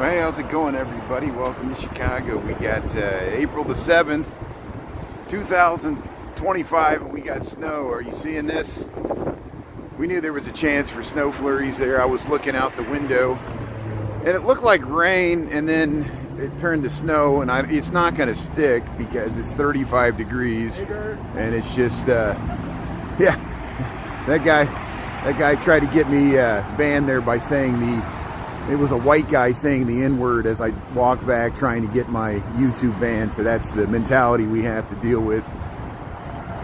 Well, hey, how's it going, everybody? Welcome to Chicago. We got April the 7th, 2025, and we got snow. Are you seeing this? We knew there was a chance for snow flurries there. I was looking out the window, and it looked like rain, and then it turned to snow, and it's not going to stick because it's 35 degrees, and it's just, yeah, that guy tried to get me banned there by saying it was a white guy saying the N-word as I walked back trying to get my YouTube banned. So that's the mentality we have to deal with.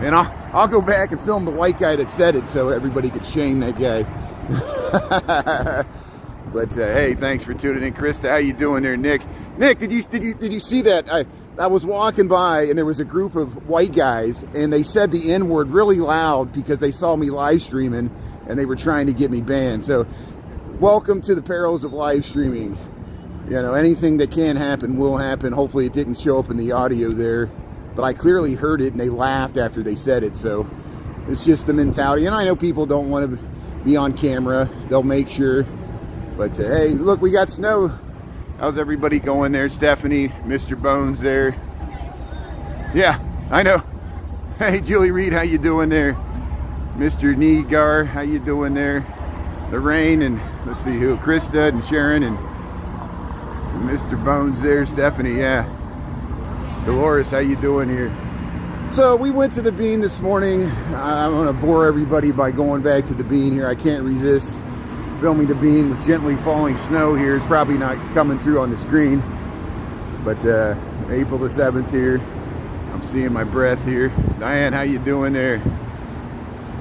And I'll go back and film the white guy that said it so everybody could shame that guy. But hey, thanks for tuning in. Krista, how you doing there? Nick, did you see that? I was walking by and there was a group of white guys and they said the N-word really loud because they saw me live streaming and they were trying to get me banned. So welcome to the perils of live streaming. You know, anything that can happen will happen. Hopefully it didn't show up in the audio there, but I clearly heard it and they laughed after they said it. So it's just the mentality. And I know people don't want to be on camera. They'll make sure. But hey, look, we got snow. How's everybody going there? Stephanie, Mr. Bones there. Yeah, I know. Hey, Julie Reed, how you doing there? Mr. Negar, how you doing there? The rain, and let's see who, Krista and Sharon and Mr. Bones there, Stephanie, yeah. Dolores, how you doing here? So we went to the Bean this morning. I'm gonna bore everybody by going back to the Bean here. I can't resist filming the Bean with gently falling snow here. It's probably not coming through on the screen, but April the 7th here. I'm seeing my breath here. Diane, how you doing there?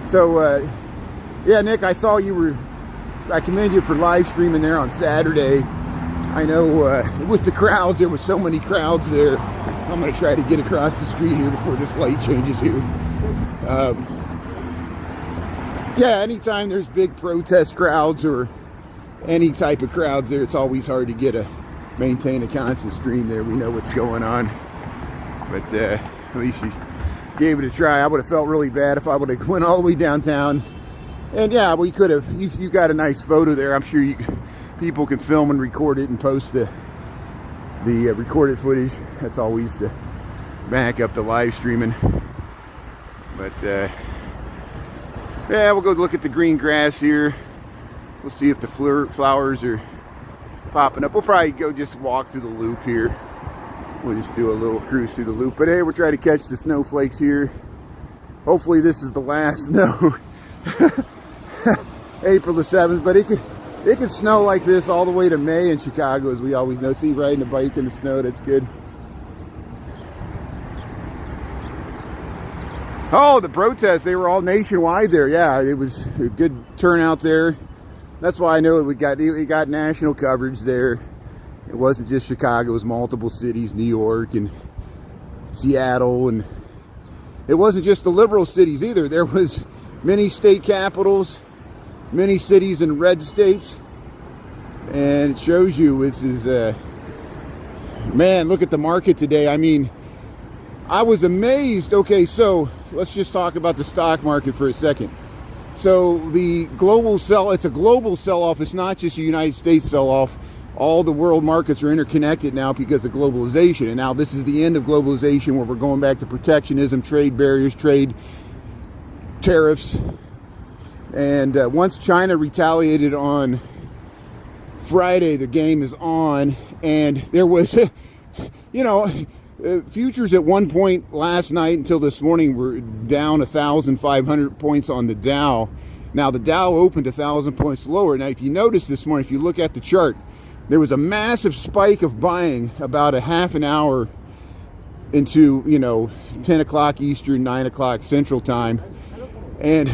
So yeah, Nick, I saw you were, I commend you for live streaming there on Saturday. I know with the crowds, there were so many crowds there. I'm going to try to get across the street here before this light changes here. Yeah, anytime there's big protest crowds or any type of crowds there, it's always hard to maintain a constant stream there. We know what's going on. But at least you gave it a try. I would have felt really bad if I would have went all the way downtown. And yeah, we could have, you got a nice photo there. I'm sure people can film and record it and post the recorded footage. That's always the backup to live streaming. But yeah, we'll go look at the green grass here. We'll see if the flowers are popping up. We'll probably go just walk through the loop here. We'll just do a little cruise through the loop. But hey, we'll try to catch the snowflakes here. Hopefully this is the last snow. April the 7th, but it could snow like this all the way to May in Chicago, as we always know. See, riding a bike in the snow, that's good. Oh, the protests, they were all nationwide there. Yeah, it was a good turnout there. That's why I know it got national coverage there. It wasn't just Chicago, it was multiple cities, New York and Seattle, and it wasn't just the liberal cities either. There was many state capitals, many cities in red states, and it shows you this is man, look at the market today. I mean, I was amazed. Okay, so let's just talk about the stock market for a second. So the global it's a global sell-off. It's not just a United States sell-off. All the world markets are interconnected now because of globalization, and now this is the end of globalization, where we're going back to protectionism, trade barriers, trade tariffs. And once China retaliated on Friday, the game is on. And there was, you know, futures at one point last night until this morning were down 1,500 points on the Dow. Now the Dow opened 1,000 points lower. Now if you notice this morning, if you look at the chart, there was a massive spike of buying about a half an hour into, 10 o'clock Eastern, 9 o'clock Central Time. And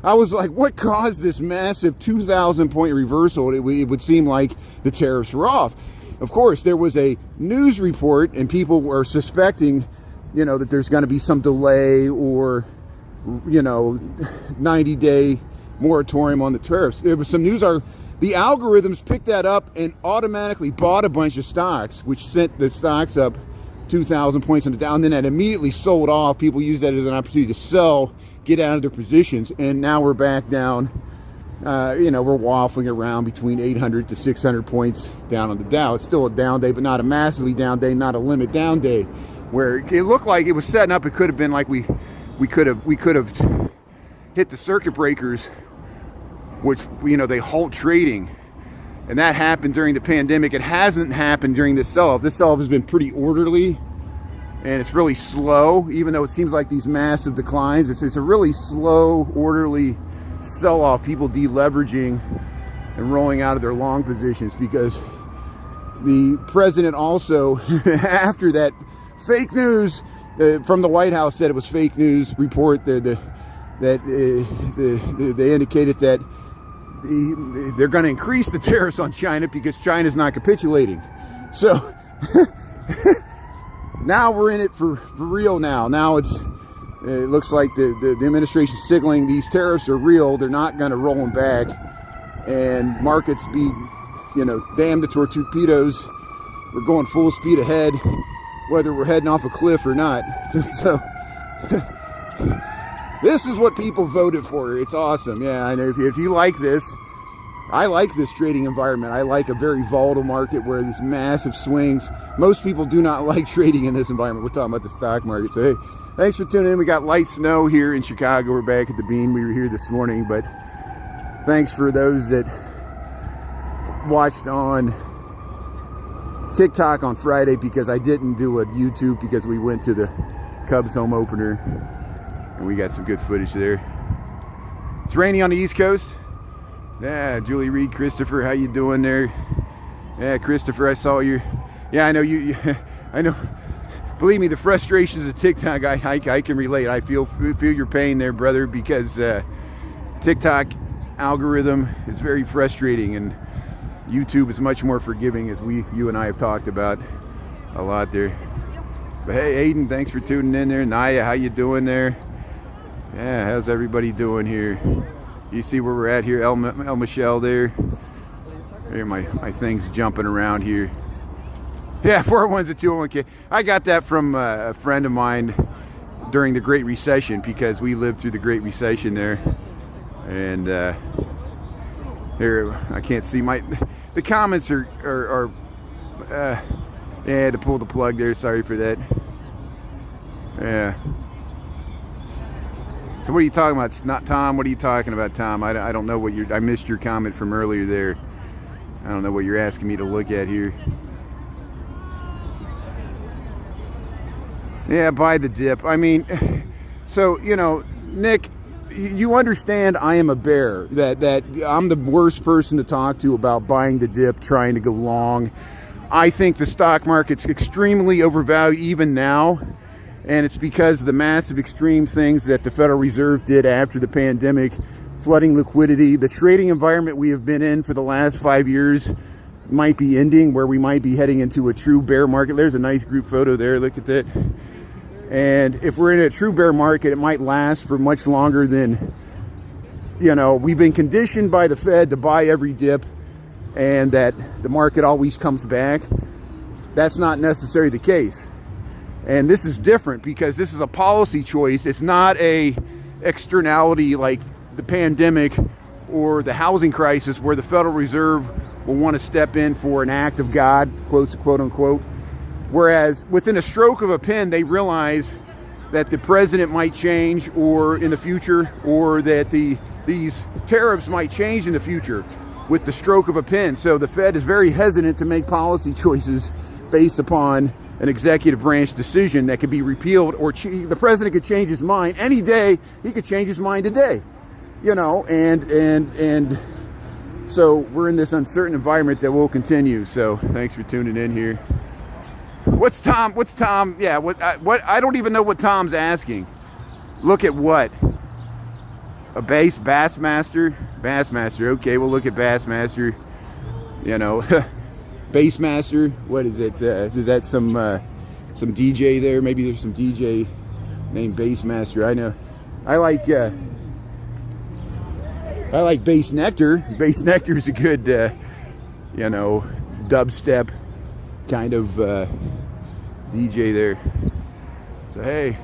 I was like, what caused this massive 2,000 point reversal? It would seem like the tariffs were off. Of course, there was a news report and people were suspecting, that there's going to be some delay or, 90-day moratorium on the tariffs. There was some news. The algorithms picked that up and automatically bought a bunch of stocks, which sent the stocks up 2,000 points on the Dow. And then that immediately sold off. People used that as an opportunity to sell, get out of their positions, and now we're back down You know, we're waffling around between 800 to 600 points down on the Dow. It's still a down day, but not a massively down day, not a limit down day, where it looked like it was setting up. It could have been like we could have hit the circuit breakers, which, you know, they halt trading, and that happened during the pandemic. It hasn't happened during this sell-off. This sell-off has been pretty orderly, and it's really slow, even though it seems like these massive declines. It's a really slow, orderly sell-off, people deleveraging and rolling out of their long positions, because the president also, after that fake news from the White House, said it was fake news report, that they indicated that they're going to increase the tariffs on China because China's not capitulating. So now we're in it for real now. Now it looks like the administration's signaling these tariffs are real. They're not going to roll them back, and markets be, you know, damn the torpedoes. We're going full speed ahead, whether we're heading off a cliff or not. So this is what people voted for. It's awesome. Yeah, I know. If you like this, I like this trading environment. I like a very volatile market where there's massive swings. Most people do not like trading in this environment. We're talking about the stock market. So, hey, thanks for tuning in. We got light snow here in Chicago. We're back at the Bean. We were here this morning, but thanks for those that watched on TikTok on Friday, because I didn't do a YouTube because we went to the Cubs home opener, and we got some good footage there. It's rainy on the East Coast. Yeah, Julie Reed, Christopher, how you doing there? Yeah, Christopher, I saw your... Yeah, I know you I know. Believe me, the frustrations of TikTok, I can relate. I feel your pain there, brother, because TikTok algorithm is very frustrating, and YouTube is much more forgiving, as you and I have talked about a lot there. But hey, Aiden, thanks for tuning in there. Naya, how you doing there? Yeah, how's everybody doing here? You see where we're at here? El Michelle there. There, my things jumping around here. Yeah, 401's a 201k. I got that from a friend of mine during the Great Recession, because we lived through the Great Recession there. And here, I can't see the comments are yeah, I had to pull the plug there. Sorry for that. Yeah. So what are you talking about? It's not Tom. What are you talking about, Tom? I don't know what I missed your comment from earlier there. I don't know what you're asking me to look at here. Yeah, buy the dip. I mean, so, you know, Nick, you understand I am a bear, that I'm the worst person to talk to about buying the dip, trying to go long. I think the stock market's extremely overvalued even now. And it's because of the massive extreme things that the Federal Reserve did after the pandemic, flooding liquidity. The trading environment we have been in for the last 5 years might be ending, where we might be heading into a true bear market. There's a nice group photo there. Look at that. And if we're in a true bear market, it might last for much longer than, you know, we've been conditioned by the Fed to buy every dip, and that the market always comes back. That's not necessarily the case. And this is different, because this is a policy choice. It's not a externality like the pandemic or the housing crisis, where the Federal Reserve will want to step in for an act of God, quote unquote. Whereas within a stroke of a pen, they realize that the president might change, or in the future, or that these tariffs might change in the future with the stroke of a pen. So the Fed is very hesitant to make policy choices based upon an executive branch decision that could be repealed, or the president could change his mind any day. He could change his mind today, you know, and so we're in this uncertain environment that will continue. So thanks for tuning in here. What's Tom? Yeah, what I don't even know what Tom's asking. Look at what? A Bassmaster? Bassmaster. Okay, we'll look at Bassmaster. You know, Bassmaster. What is it? Is that some DJ there? Maybe there's some DJ named Bassmaster. I know. I like Bass Nectar. Bass Nectar is a good, you know, dubstep kind of DJ there. So hey,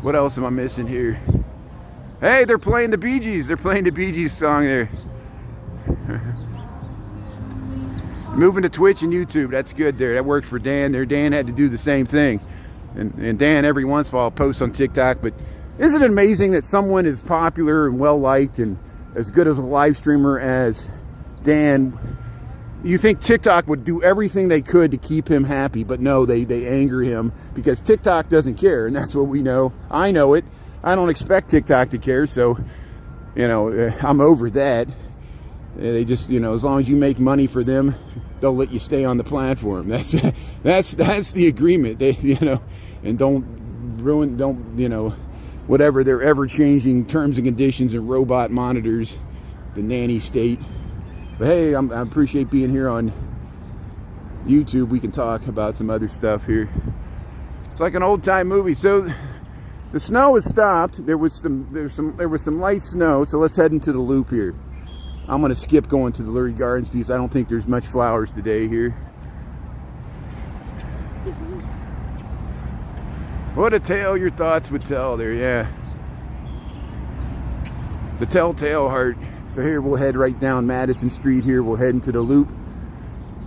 what else am I missing here? Hey, they're playing the Bee Gees. They're playing the Bee Gees song there. Moving to Twitch and YouTube. That's good there. That worked for Dan there. Dan had to do the same thing. And Dan, every once in a while, posts on TikTok. But isn't it amazing that someone as popular and well-liked and as good as a live streamer as Dan, you think TikTok would do everything they could to keep him happy, but no, they anger him because TikTok doesn't care, and that's what we know. I know it. I don't expect TikTok to care, so, you know, I'm over that. They just, you know, as long as you make money for them, they'll let you stay on the platform. That's the agreement. They, you know, and don't, you know, whatever their ever-changing terms and conditions and robot monitors, the nanny state. But hey, I appreciate being here on YouTube. We can talk about some other stuff here. It's like an old-time movie. So the snow has stopped. There was some light snow. So let's head into the loop here. I'm gonna skip going to the Lurie Gardens because I don't think there's much flowers today here. What a tale your thoughts would tell there, yeah. The telltale heart. So here we'll head right down Madison Street here. We'll head into the loop.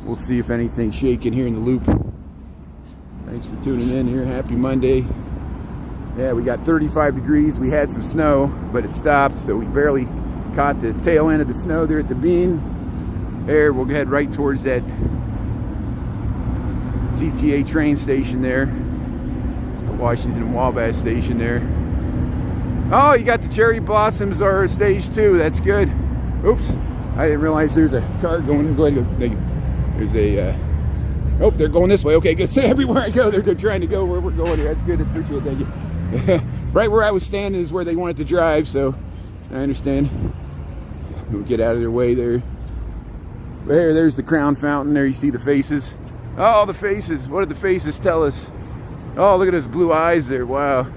We'll see if anything's shaking here in the loop. Thanks for tuning in here. Happy Monday. Yeah, we got 35 degrees. We had some snow, but it stopped, so we barely caught the tail end of the snow there at the bean. There, we'll head right towards that CTA train station there. It's the Washington and Wabash station there. Oh, you got the cherry blossoms are stage 2. That's good. Oops, I didn't realize there's a car going. There's a. Oh, they're going this way. Okay, good. So everywhere I go, they're trying to go where we're going here. That's good. I appreciate it. Thank you. Right where I was standing is where they wanted to drive, so I understand. We'll get out of their way there. There's the Crown Fountain. There you see the faces. Oh, the faces. What did the faces tell us? Oh, look at those blue eyes there. Wow.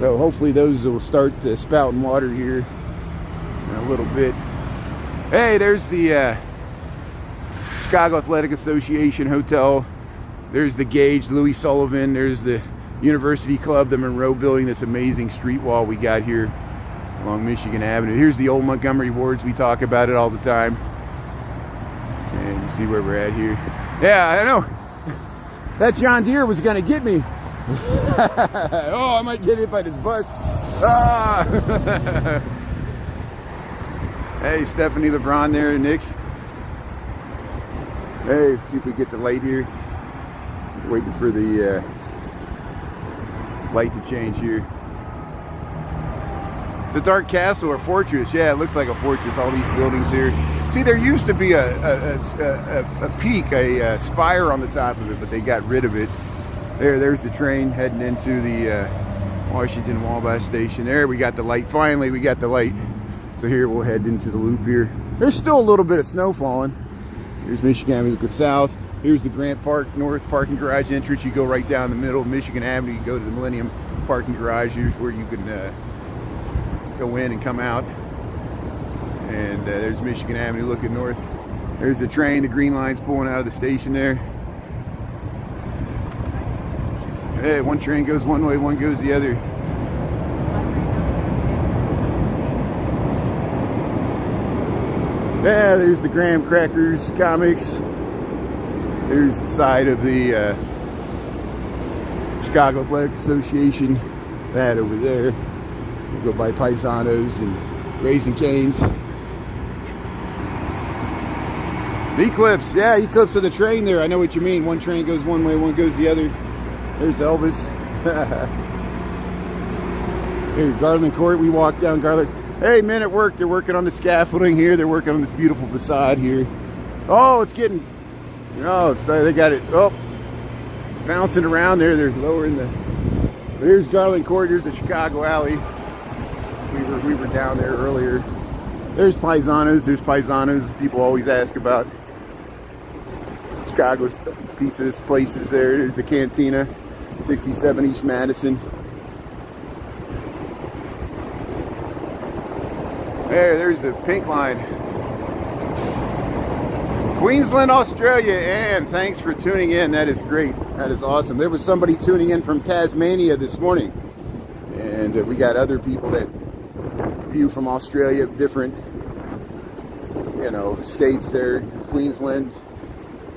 So hopefully those will start spouting water here in a little bit. Hey, there's the Chicago Athletic Association Hotel. There's the Gage, Louis Sullivan. There's the University Club, the Monroe Building, this amazing street wall we got here along Michigan Avenue. Here's the old Montgomery wards. We talk about it all the time. And you see where we're at here. Yeah, I know. That John Deere was going to get me. Oh, I might get hit by this bus. Ah! Hey, Stephanie LeBron there, Nick. Hey, see if we get the light here. Waiting for the light to change here. It's a dark castle or fortress. Yeah, it looks like a fortress, all these buildings here. See, there used to be a peak, a spire on the top of it, but they got rid of it. There's the train heading into the Washington Wabash station. There, we got the light. Finally, we got the light. So here, we'll head into the loop here. There's still a little bit of snow falling. Here's Michigan Avenue, look south. Here's the Grant Park North parking garage entrance. You go right down the middle of Michigan Avenue. You go to the Millennium parking garage. Here's where you can go in and come out. And there's Michigan Avenue looking north. There's the train. The green line's pulling out of the station there. Hey, one train goes one way, one goes the other. Yeah, there's the Graham Crackers comics. There's the side of the Chicago Athletic Association. That over there. We'll go by Paisanos and Raising Cane's. The Eclipse, yeah, Eclipse of the train there. I know what you mean. One train goes one way, one goes the other. There's Elvis. Here, Garland Court. We walk down Garland. Hey, men at work. They're working on the scaffolding here. They're working on this beautiful facade here. Oh, it's getting. Oh, sorry, they got it. Oh, bouncing around there. They're lowering the. Here's Garland Court. Here's the Chicago Alley. We were down there earlier. There's Paisanos. There's Paisanos. People always ask about Chicago's pizzas places there. There's the Cantina, 67 East Madison. There's the pink line. Queensland, Australia, and thanks for tuning in. That is great. That is awesome. There was somebody tuning in from Tasmania this morning. And we got other people that view from Australia, different, you know, states there, Queensland.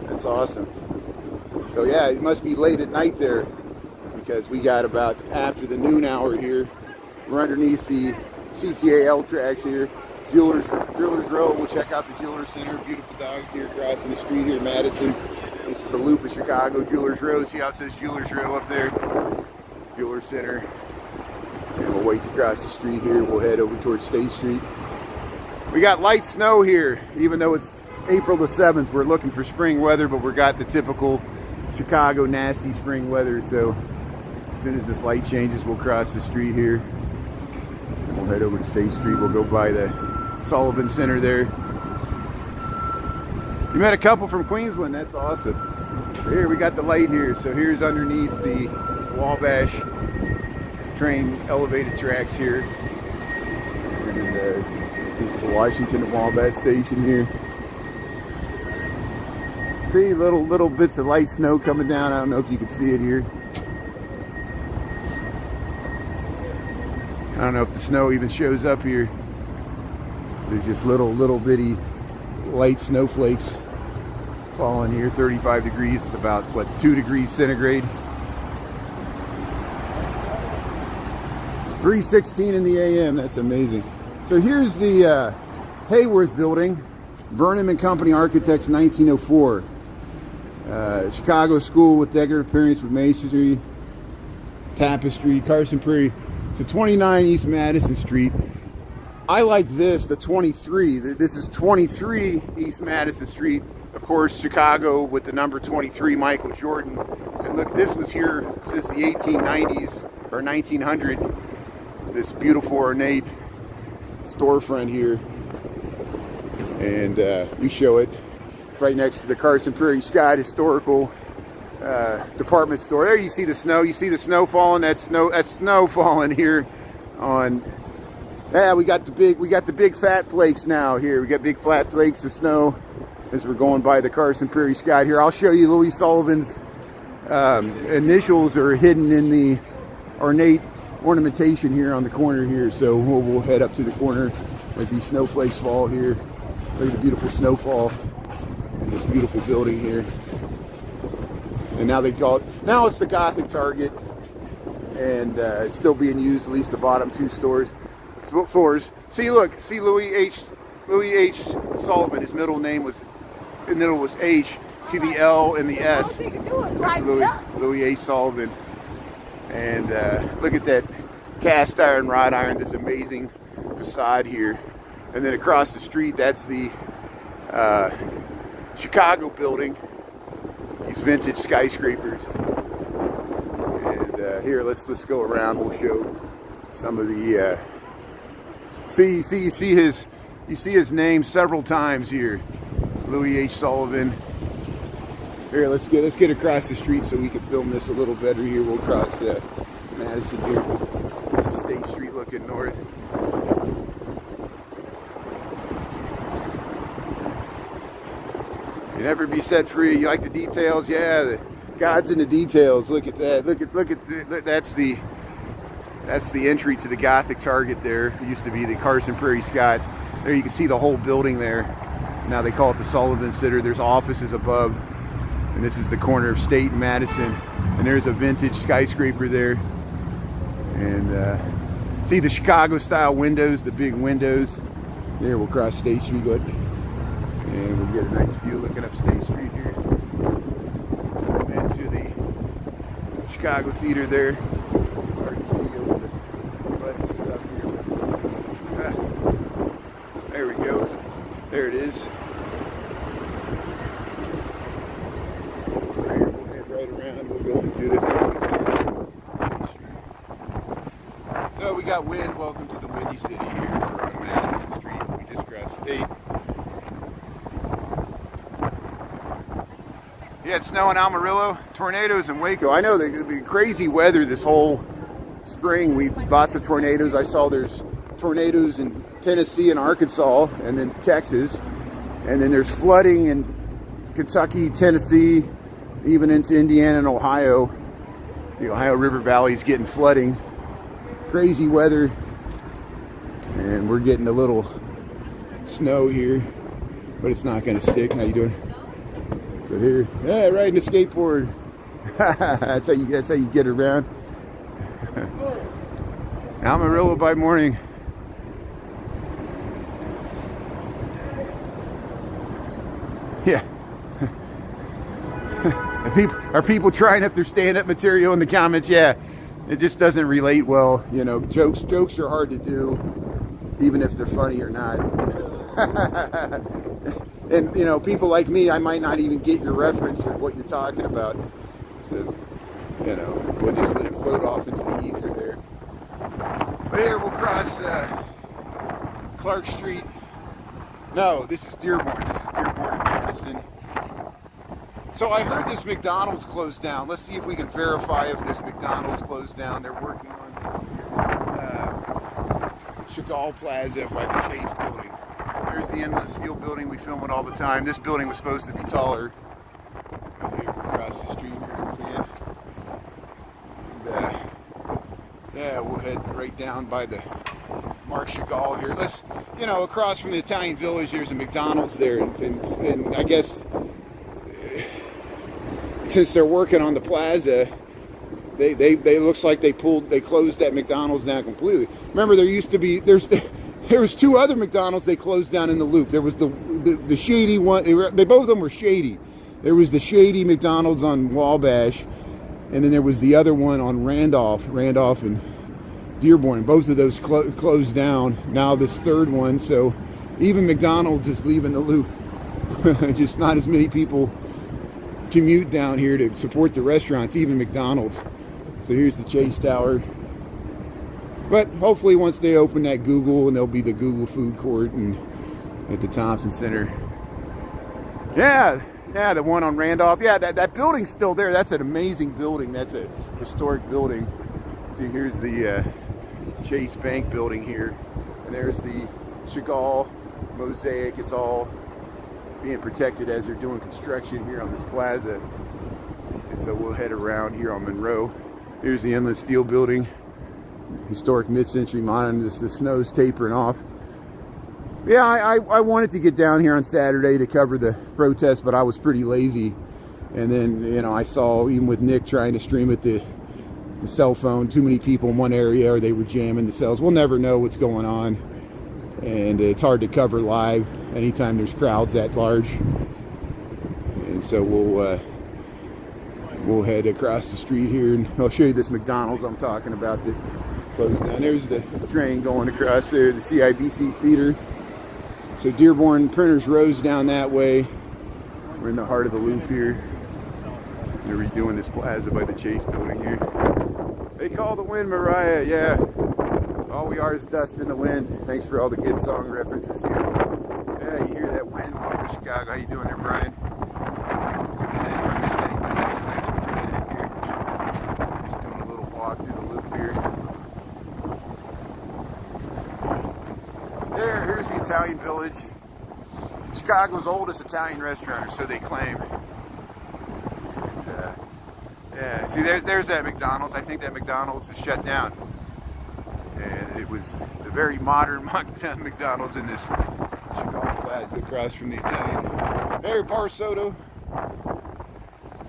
That's awesome. So yeah, it must be late at night there, because we got about after the noon hour here. We're underneath the CTAL tracks here. Jewelers Row. We'll check out the Jewelers Center. Beautiful dogs here crossing the street here in Madison. This is the loop of Chicago. Jewelers Row. See how it says Jewelers Row up there? Jewelers Center. And we'll wait to cross the street here. We'll head over towards State Street. We got light snow here, even though it's April the 7th. We're looking for spring weather, but we got the typical Chicago nasty spring weather. So as soon as this light changes, we'll cross the street here. And we'll head over to State Street. We'll go by the Sullivan Center there. You met a couple from Queensland. That's awesome. Here we got the light here. So here's underneath the Wabash train elevated tracks here. And this is the Washington and Wabash station here. See little bits of light snow coming down. I don't know if you can see it here. I don't know if the snow even shows up here. There's just little bitty light snowflakes falling here. 35 degrees. It's about, what, 2 degrees centigrade. 3:16 in the a.m. That's amazing. So here's the Hayworth building. Burnham and Company Architects, 1904. Chicago school with decorative appearance with masonry, tapestry, Carson Prairie. So 29 East Madison Street. I like this, the 23. This is 23 East Madison Street. Of course, Chicago with the number 23, Michael Jordan. And look, this was here since the 1890s or 1900. This beautiful ornate storefront here. And we show it right next to the Carson Prairie Scott historical department store. There you see the snow. You see the snow falling. That's snow falling here on. Yeah, we got the big fat flakes now here. We got big flat flakes of snow as we're going by the Carson Prairie Scott here. I'll show you Louis Sullivan's initials are hidden in the ornate ornamentation here on the corner here. So we'll head up to the corner as these snowflakes fall here. Look at the beautiful snowfall in this beautiful building here. And now they call it, now it's the Gothic Target, and it's still being used, at least the bottom two floors. See, look, see Louis H. Sullivan. His middle was H. See the L and the S. That's Louis H. Sullivan. And look at that cast iron, wrought iron, this amazing facade here. And then across the street, that's the Chicago building. These vintage skyscrapers. And here, let's go around. We'll show some of the. You see his name several times here, Louis H. Sullivan. Here, let's get across the street so we can film this a little better here. We'll cross Madison here. This is State Street looking north. You never be set free. You like the details? Yeah, God's in the details. Look at that. Look, that's the entry to the Gothic Target there. It used to be the Carson Prairie Scott. There you can see the whole building there. Now they call it the Sullivan Center. There's offices above. And this is the corner of State and Madison. And there's a vintage skyscraper there. And see the Chicago style windows, the big windows. There, we'll cross State Street. Look. And we'll get a nice view looking up State Street here. Zoom into the Chicago Theater there. Hard to see over the blessed stuff here. There we go. There it is. Right here, we'll head right around. We'll go into it. So we got wind. Welcome to the Windy City here. We're on Madison Street. We just crossed State. Yeah, it's snow in Amarillo, tornadoes in Waco. I know there's been crazy weather this whole spring. Lots of tornadoes. I saw there's tornadoes in Tennessee and Arkansas and then Texas. And then there's flooding in Kentucky, Tennessee, even into Indiana and Ohio. The Ohio River Valley is getting flooding. crazy weather, and we're getting a little snow here, but it's not going to stick. How you doing? So here, yeah, riding a skateboard. that's how you get around. Amarillo by morning. Yeah. Are people trying up their stand-up material in the comments? Yeah, it just doesn't relate well. You know, jokes are hard to do, even if they're funny or not. And you know, people like me, I might not even get your reference or what you're talking about. So, you know, we'll just let it float off into the ether there. But here we'll cross Clark Street. No, this is Dearborn. This is Dearborn and Madison. So I heard this McDonald's closed down. Let's see if we can verify if this McDonald's closed down. They're working on this Chagall Plaza by the Chase building. There's the endless steel building. We film it all the time. This building was supposed to be taller. But here we'll cross the street here if we can. And, yeah, we'll head right down by the Mark Chagall here. Let's, you know, across from the Italian Village, there's a McDonald's there, and I guess since they're working on the plaza, they looks like they closed that McDonald's down completely. Remember, there was two other McDonald's they closed down in the loop. There was the shady one. They both of them were shady. There was the shady McDonald's on Wabash, and then there was the other one on Randolph and Dearborn. Both of those closed down. Now this third one, so even McDonald's is leaving the loop. Just not as many people commute down here to support the restaurants, even McDonald's. So here's the Chase Tower. But hopefully once they open that Google, and there'll be the Google food court and at the Thompson Center. Yeah, the one on Randolph. Yeah, that building's still there. That's an amazing building. That's a historic building. See, here's the Chase Bank building here. And there's the Chagall mosaic. It's all being protected as they're doing construction here on this plaza. And so we'll head around here on Monroe. Here's the endless steel building. Historic mid-century modern. The snow's tapering off. Yeah, I wanted to get down here on Saturday to cover the protest, but I was pretty lazy. And then, you know, I saw, even with Nick trying to stream it, the cell phone, too many people in one area, or they were jamming the cells. We'll never know what's going on. And it's hard to cover live anytime there's crowds that large. And so we'll head across the street here, and I'll show you this McDonald's I'm talking about that closed down. There's the train going across there, the CIBC Theater. So Dearborn Printers Row's down that way. We're in the heart of the loop here. They're redoing this plaza by the Chase building here. They call the wind Mariah, yeah. All we are is dust in the wind. Thanks for all the good song references here. Yeah, you hear that wind over Chicago. How you doing there, Brian? Thanks for tuning in. If I missed anybody else, thanks for tuning in here. Just doing a little walk through the loop here. Here's the Italian Village. Chicago's oldest Italian restaurant, or so they claim. Yeah, see, there's that McDonald's. I think that McDonald's is shut down. And it was the very modern McDonald's in this Chagall Plaza across from the Italian. There, Bar Soto.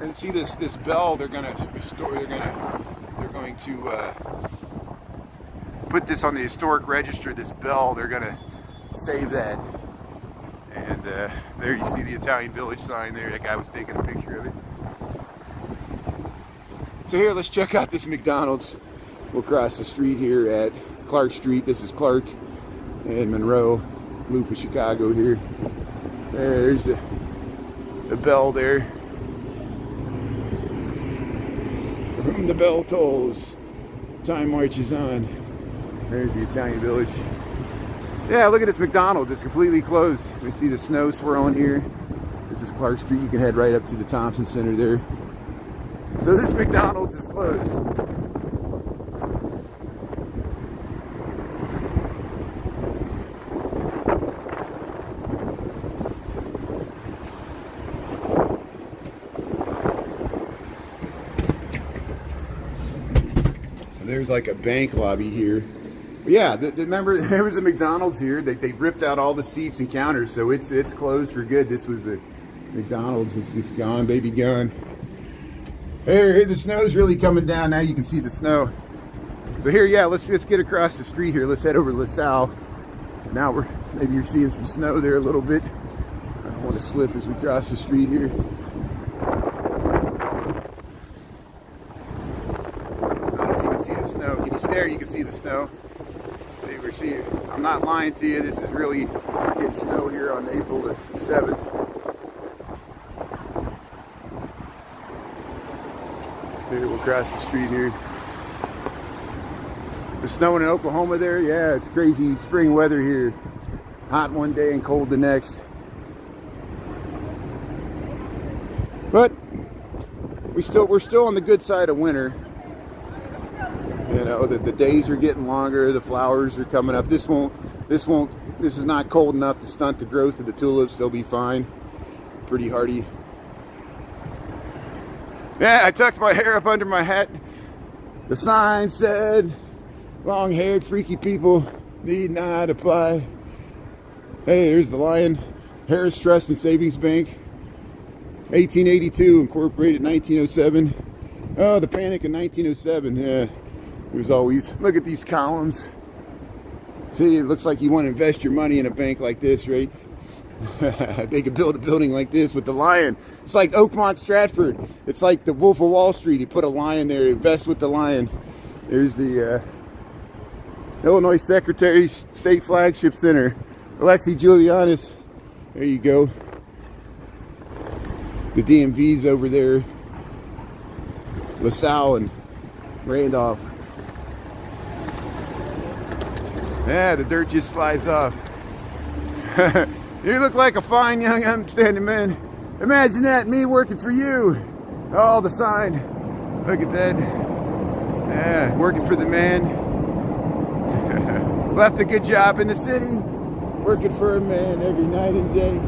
And see this bell? They're going to restore. They're going to put this on the historic register. This bell. They're going to save that. And there you see the Italian Village sign there. That guy was taking a picture of it. So here, let's check out this McDonald's. We'll cross the street here at Clark Street. This is Clark and Monroe, loop of Chicago here. There's the bell there. For whom the bell tolls, time marches on. There's the Italian Village. Yeah, look at this McDonald's. It's completely closed. We see the snow swirling here. This is Clark Street. You can head right up to the Thompson Center there. So this McDonald's is closed. So there's like a bank lobby here. But yeah, remember there was a McDonald's here. They ripped out all the seats and counters, so it's closed for good. This was a McDonald's. It's gone, baby, gone. Here, the snow's really coming down now. You can see the snow. So here, yeah, let's get across the street here. Let's head over to LaSalle. Now maybe you're seeing some snow there a little bit. I don't want to slip as we cross the street here. Snow. Can you stare? You can see the snow. See, we're seeing. I'm not lying to you. This is really getting snow here on April the 7th. Here we'll cross the street here. There's snowing in Oklahoma there. Yeah, it's crazy spring weather here. Hot one day and cold the next. But we're still on the good side of winter. You know, the days are getting longer, the flowers are coming up. This is not cold enough to stunt the growth of the tulips. They'll be fine. Pretty hardy. Yeah, I tucked my hair up under my hat. The sign said, long-haired freaky people need not apply. Hey, there's the Lion. Harris Trust and Savings Bank. 1882, incorporated 1907. Oh, the panic in 1907, yeah. There's always, look at these columns. See, it looks like you want to invest your money in a bank like this, right? They could build a building like this with the lion. It's like Oakmont, Stratford. It's like the Wolf of Wall Street. You put a lion there, invest with the lion. There's the Illinois Secretary State Flagship Center. Alexi Giulianis. There you go. The DMV's over there. LaSalle and Randolph. Yeah, the dirt just slides off. You look like a fine young upstanding man. Imagine that, me working for you. Oh, the sign. Look at that. Yeah, working for the man. Left a good job in the city. Working for a man every night and day.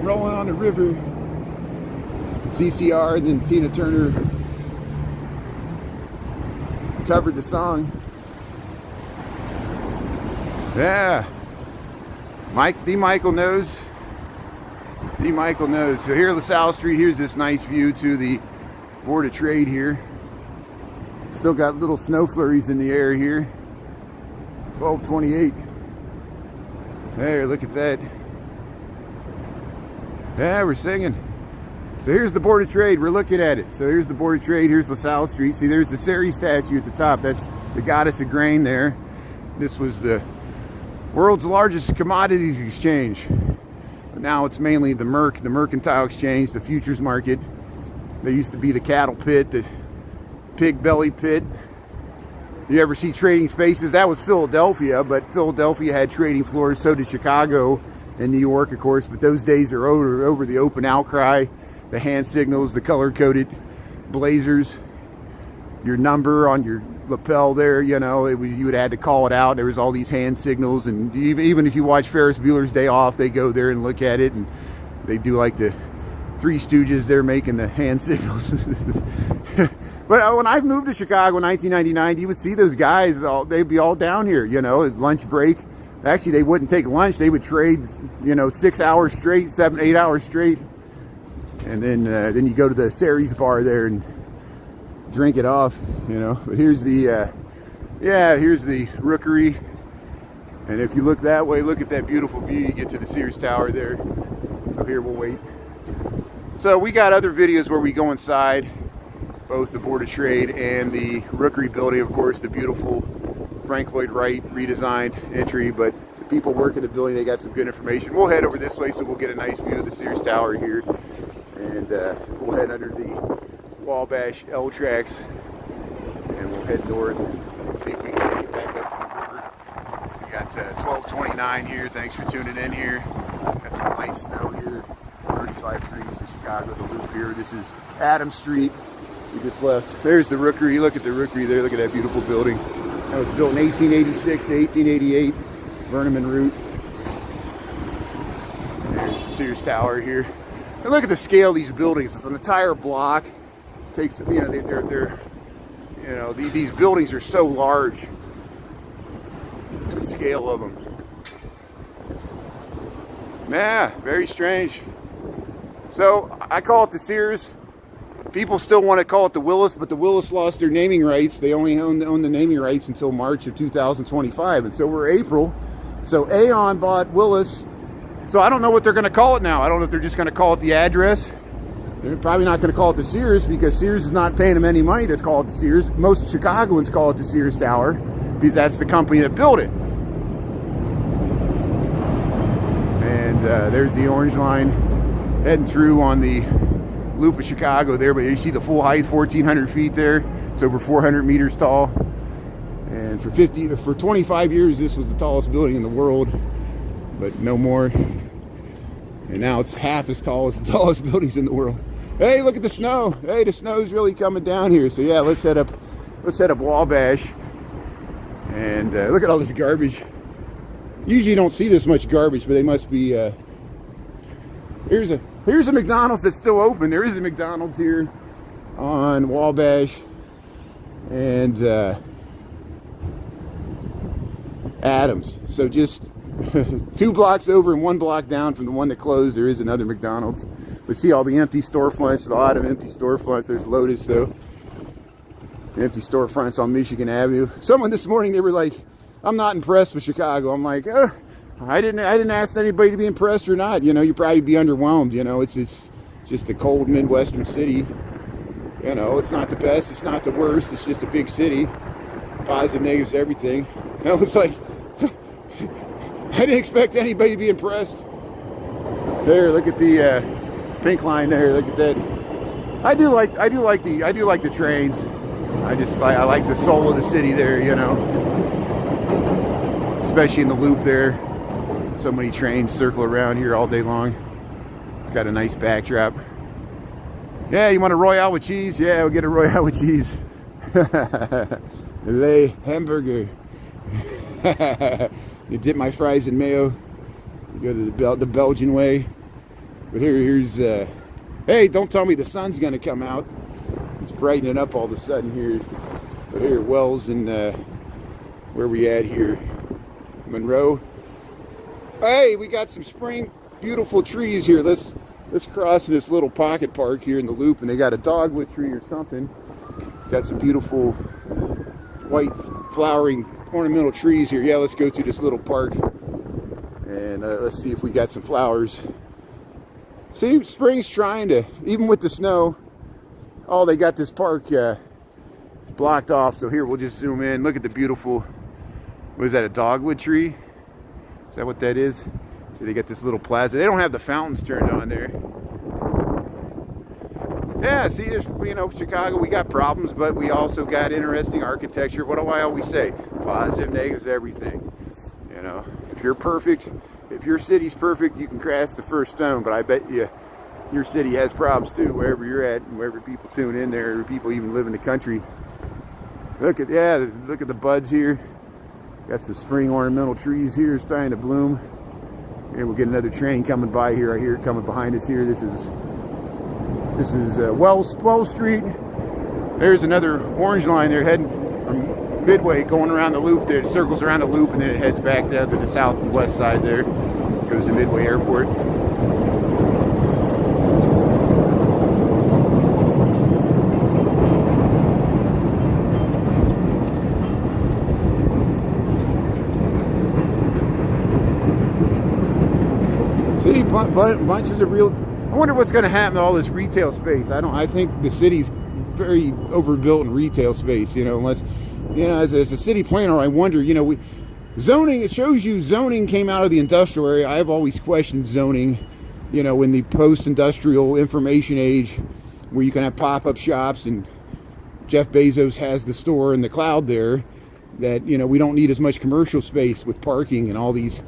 Rolling on the river. CCR and then Tina Turner covered the song. Yeah. D. Michael knows. D. Michael knows. So here, LaSalle Street, here's this nice view to the Board of Trade here. Still got little snow flurries in the air here. 1228. There, look at that. Yeah, we're singing. So here's the Board of Trade. We're looking at it. So here's the Board of Trade. Here's LaSalle Street. See, there's the Ceres statue at the top. That's the goddess of grain there. This was the world's largest commodities exchange. But now it's mainly the mercantile exchange, the futures market. There used to be the cattle pit, the pig belly pit. You ever see Trading Spaces? That was Philadelphia, but Philadelphia had trading floors. So did Chicago and New York, of course. But those days are over. The open outcry, the hand signals, the color-coded blazers, your number on your lapel there, you know, you would have had to call it out. There was all these hand signals, and even if you watch Ferris Bueller's Day Off, they go there and look at it, and they do like the Three Stooges. They're making the hand signals. But when I moved to Chicago in 1999, you would see those guys. They'd be all down here, you know, at lunch break. Actually, they wouldn't take lunch. They would trade, you know, 6 hours straight, 7-8 hours straight, and then you go to the Ceres bar there and drink it off, you know. But here's the here's the Rookery, and if you look that way, look at that beautiful view. You get to the Sears Tower there. So here we'll wait. So we got other videos where we go inside both the Board of Trade and the Rookery building, of course, the beautiful Frank Lloyd Wright redesigned entry. But the people working the building, they got some good information. We'll head over this way so we'll get a nice view of the Sears Tower here, and we'll head under the Wabash L tracks, and we'll head north and see if we can get back up to the river. We got 1229 here. Thanks for tuning in here. Got some light snow here. 35 degrees in Chicago, the loop here. This is Adams Street. We just left. There's the Rookery. Look at the Rookery there. Look at that beautiful building. That was built in 1886 to 1888. Vernon Route. There's the Sears Tower here. And look at the scale of these buildings. It's an entire block. Takes, you know, they're You know, these buildings are so large, the scale of them. Yeah, very strange. So I call it the Sears. People still want to call it the Willis, but the Willis lost their naming rights. They only own the naming rights until March of 2025, and so we're April. So Aon bought Willis. So I don't know what they're going to call it now. I don't know if they're just going to call it the address. They're probably not going to call it the Sears, because Sears is not paying them any money to call it the Sears. Most Chicagoans call it the Sears Tower because that's the company that built it. And there's the orange line heading through on the loop of Chicago there, but you see the full height, 1,400 feet there. It's over 400 meters tall. And for 25 years, this was the tallest building in the world, but no more. And now it's half as tall as the tallest buildings in the world. Hey, look at the snow. Hey, the snow's really coming down here. So yeah, let's head up Wabash. And look at all this garbage. Usually you don't see this much garbage, but they must be. Here's a McDonald's that's still open. There is a McDonald's here on Wabash and Adams. So just 2 blocks over and 1 block down from the one that closed, there is another McDonald's. We see all the empty storefronts, a lot of empty storefronts. There's Lotus though. Empty storefronts on Michigan Avenue. Someone this morning, they were like, I'm not impressed with Chicago. I'm like, I didn't ask anybody to be impressed or not. You know, you'd probably be underwhelmed. You know, it's just a cold Midwestern city. You know, it's not the best, it's not the worst. It's just a big city. Positive, negatives, everything. And I was like, I didn't expect anybody to be impressed. There, look at the pink line there. Look at that. I do like the trains. I like the soul of the city there. You know, especially in the loop there. So many trains circle around here all day long. It's got a nice backdrop. Yeah, you want a Royale with cheese? Yeah, we'll get a Royale with cheese. Le hamburger. You dip my fries in mayo. You go to the Belgian way. But here's hey, don't tell me the sun's gonna come out. It's brightening up all of a sudden here. But here, Wells and where we at here? Monroe. Hey, we got some spring beautiful trees here. Let's cross in this little pocket park here in the loop, and they got a dogwood tree or something. It's got some beautiful white flowering ornamental trees here. Yeah, let's go through this little park and let's see if we got some flowers. See, spring's trying to, even with the snow. Oh, they got this park blocked off. So here, we'll just zoom in. Look at the beautiful, what is that, a dogwood tree? Is that what that is? So they got this little plaza. They don't have the fountains turned on there. Yeah, see, there's, you know, Chicago, we got problems, but we also got interesting architecture. What do I always say? Positive, negatives, everything. You know, if you're perfect, if your city's perfect, you can crash the first stone, but I bet you your city has problems too, wherever you're at, and wherever people tune in there, or people even live in the country. Look at the buds here. Got some spring ornamental trees here starting to bloom. And we'll get another train coming by here. I hear it coming behind us here. This is Wells Street. There's another orange line there heading from Midway, going around the loop there. It circles around the loop and then it heads back down to the south and west side there. Goes to Midway Airport. See, bunches of real. I wonder what's going to happen to all this retail space. I think the city's very overbuilt in retail space. You know, unless, you know, as a city planner, I wonder. You know, zoning. It shows you zoning came out of the industrial area. I've always questioned zoning. You know, in the post-industrial information age, where you can have pop-up shops, and Jeff Bezos has the store in the cloud there. That, you know, we don't need as much commercial space with parking and all these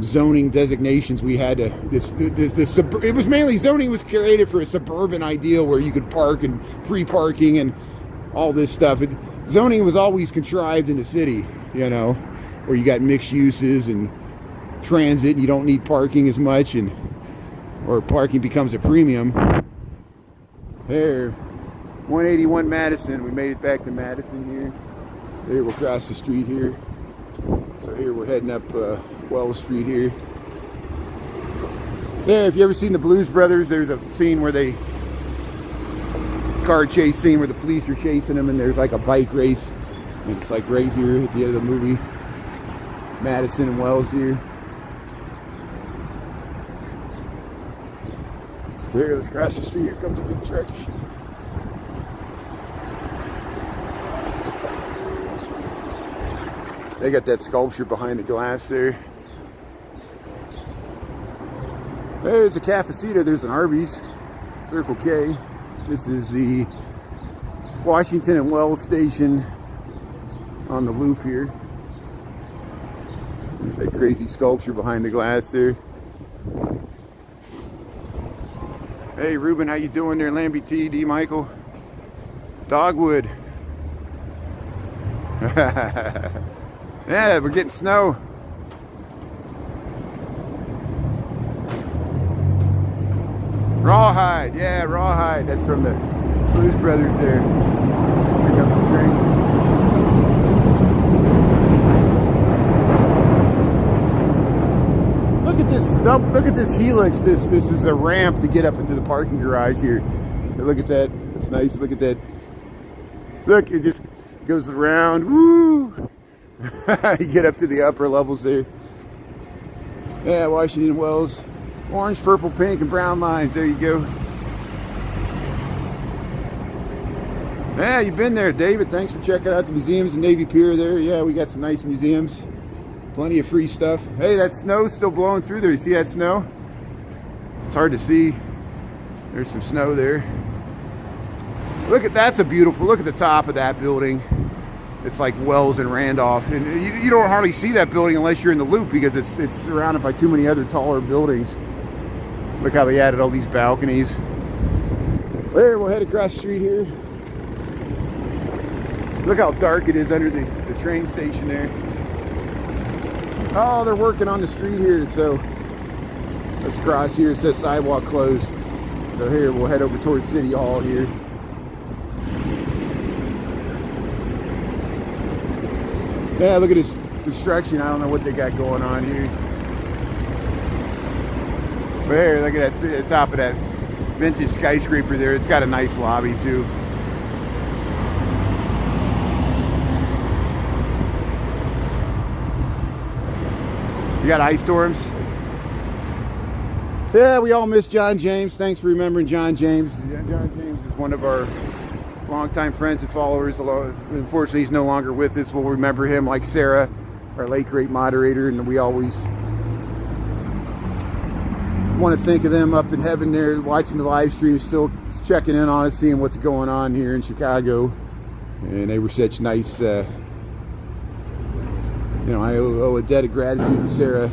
zoning designations we had to it was mainly zoning was created for a suburban ideal where you could park and free parking and all this stuff. Zoning was always contrived in the city, you know, where you got mixed uses and transit and you don't need parking as much, and or parking becomes a premium. There, 181 Madison. We made it back to Madison here. There, we'll cross the street here. So here we're heading up Wells Street here. There, if you ever seen the Blues Brothers, there's a scene where car chase scene where the police are chasing them, and there's like a bike race. And it's like right here at the end of the movie. Madison and Wells here. There, let's cross the street. Here comes a big truck. They got that sculpture behind the glass there. There's a cafecito. There's an Arby's. Circle K. This is the Washington and Wells station on the loop here. There's that crazy sculpture behind the glass there. Hey Ruben, how you doing there? Lambie T, D Michael. Dogwood. Yeah, we're getting snow. Rawhide, yeah, Rawhide. That's from the Blues Brothers there. Here comes the train. Look at this helix. This is the ramp to get up into the parking garage here. Look at that. That's nice. Look at that. Look, it just goes around. Woo! You get up to the upper levels there. Yeah, Washington Wells. Orange, purple, pink, and brown lines. There you go. Yeah, you've been there, David. Thanks for checking out the museums and Navy Pier there. Yeah, we got some nice museums. Plenty of free stuff. Hey, that snow's still blowing through there. You see that snow? It's hard to see. There's some snow there. Look at, that's a beautiful, look at the top of that building. It's like Wells and Randolph. And you don't hardly see that building unless you're in the loop because it's surrounded by too many other taller buildings. Look how they added all these balconies. There, we'll head across the street here. Look how dark it is under the train station there. Oh, they're working on the street here, so let's cross here. It says sidewalk closed. So here, we'll head over towards City Hall here. Yeah, look at this construction. I don't know what they got going on here. There, look at that, the top of that vintage skyscraper there. It's got a nice lobby too. You got ice storms? Yeah, we all miss John James. Thanks for remembering John James. John James is one of our longtime friends and followers. Unfortunately, he's no longer with us. We'll remember him like Sarah, our late great moderator, and we always want to think of them up in heaven there, watching the live stream, still checking in on us, seeing what's going on here in Chicago. And they were such nice, you know, I owe a debt of gratitude to Sarah.